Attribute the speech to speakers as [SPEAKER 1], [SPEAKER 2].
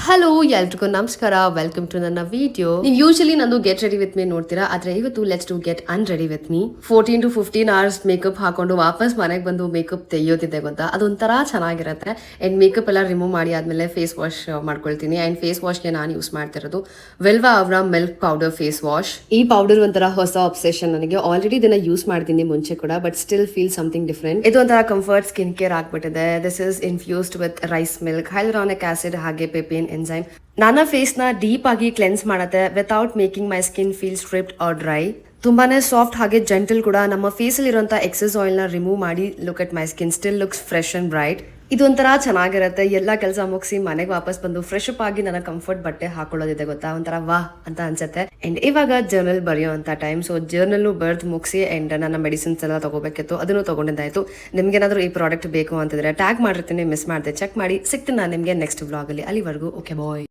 [SPEAKER 1] Hello ಎಲ್ರಿಗೂ ನಮಸ್ಕಾರ, welcome to ನನ್ನ ವಿಡಿಯೋ. ನೀವು ಯೂಶಲಿ ನಂದು ಗೆಟ್ ರೆಡಿ ವಿತ್ ಮೀ ನೋಡ್ತೀರಾ, ಆದ್ರೆ ಇವತ್ತು let's to get unready with me. 14 to 15 hours makeup ಹಾಕೊಂಡು ವಾಪಸ್ ಮನೆಗೆ ಬಂದು ಮೇಕಪ್ ತೆಗಿಯೋತಿದ್ದೆ ಗೊತ್ತಾ, ಅದೊಂಥರ ಚೆನ್ನಾಗಿರುತ್ತೆ. ಅಂಡ್ ಮೇಕಪ್ ಎಲ್ಲ ರಿಮೂವ್ ಮಾಡಿ ಆದ್ಮೇಲೆ ಫೇಸ್ ವಾಶ್ ಮಾಡ್ಕೊಳ್ತೀನಿ. ಅಂಡ್ ಫೇಸ್ ವಾಶ್ಗೆ ನಾನು ಯೂಸ್ ಮಾಡ್ತಿರೋದು ವೆಲ್ವಾ ಅವರ ಮಿಲ್ಕ್ ಪೌಡರ್ ಫೇಸ್ ವಾಶ್. ಈ ಪೌಡರ್ ಒಂಥರ ಹೊಸ ಅಬ್ಸೆಷನ್ ನನಗೆ. ಆಲ್ರೆಡಿ ಇದನ್ನ ಯೂಸ್ ಮಾಡ್ತೀನಿ ಮುಂಚೆ ಕೂಡ, but still feel something different. ಇದು ಒಂಥರ ಕಂಫರ್ಟ್ ಸ್ಕಿನ್ ಕೇರ್ ಆಗ್ಬಿಟ್ಟಿದೆ. This is infused with rice milk, hyaluronic acid ಹಾಗೆ ಪೆಪಿನ್ ಎನ್ಸೈಮ್. ನನ್ನ ಫೇಸ್ ನ ಡೀಪ್ ಆಗಿ ಕ್ಲೆನ್ಸ್ ಮಾಡುತ್ತೆ without making my skin feel stripped or dry. ತುಂಬಾನೇ ಸಾಫ್ಟ್ ಹಾಗೆ ಜೆಂಟಲ್ ಕೂಡ. ನಮ್ಮ ಫೇಸ್ ಅಲ್ಲಿ ಇರುವಂತ ಎಕ್ಸೆಸ್ ಆಯಿಲ್ ನ ರಿಮೂವ್ ಮಾಡಿ look at my skin still looks fresh and bright. ಇದೊಂಥರ ಚೆನ್ನಾಗಿರುತ್ತೆ. ಎಲ್ಲ ಕೆಲಸ ಮುಗಿಸಿ ಮನೆಗೆ ವಾಪಸ್ ಬಂದು ಫ್ರೆಶ್ ಅಪ್ ಆಗಿ ನನ್ನ ಕಂಫರ್ಟ್ ಬಟ್ಟೆ ಹಾಕೊಳ್ಳೋದಿದೆ ಗೊತ್ತಾ, ಒಂಥರ ವಾಹ್ ಅಂತ ಅನ್ಸುತ್ತೆ. ಅಂಡ್ ಇವಾಗ ಜರ್ನಲ್ ಬರೆಯೋ ಅಂತ ಟೈಮ್. ಸೊ ಜರ್ನಲ್ ಬರ್ದು ಮುಗಿಸಿ ಅಂಡ್ ನನ್ನ ಮೆಡಿಸಿನ್ಸ್ ಎಲ್ಲ ತಗೋಬೇಕಿತ್ತು, ಅದನ್ನು ತಗೊಂಡಿದ್ದಾಯ್ತು. ನಿಮ್ಗೇನಾದ್ರೂ ಈ ಪ್ರಾಡಕ್ಟ್ ಬೇಕು ಅಂತಂದ್ರೆ ಟ್ಯಾಗ್ ಮಾಡಿರ್ತೀನಿ, ಮಿಸ್ ಮಾಡದೆ ಚೆಕ್ ಮಾಡಿ. ಸಿಗ್ತೀನಿ ನಾನು ನಿಮಗೆ ನೆಕ್ಸ್ಟ್ ವ್ಲಾಗ್ ಅಲ್ಲಿ. ಅಲ್ಲಿವರೆಗೂ ಓಕೆ ಬಾಯ್.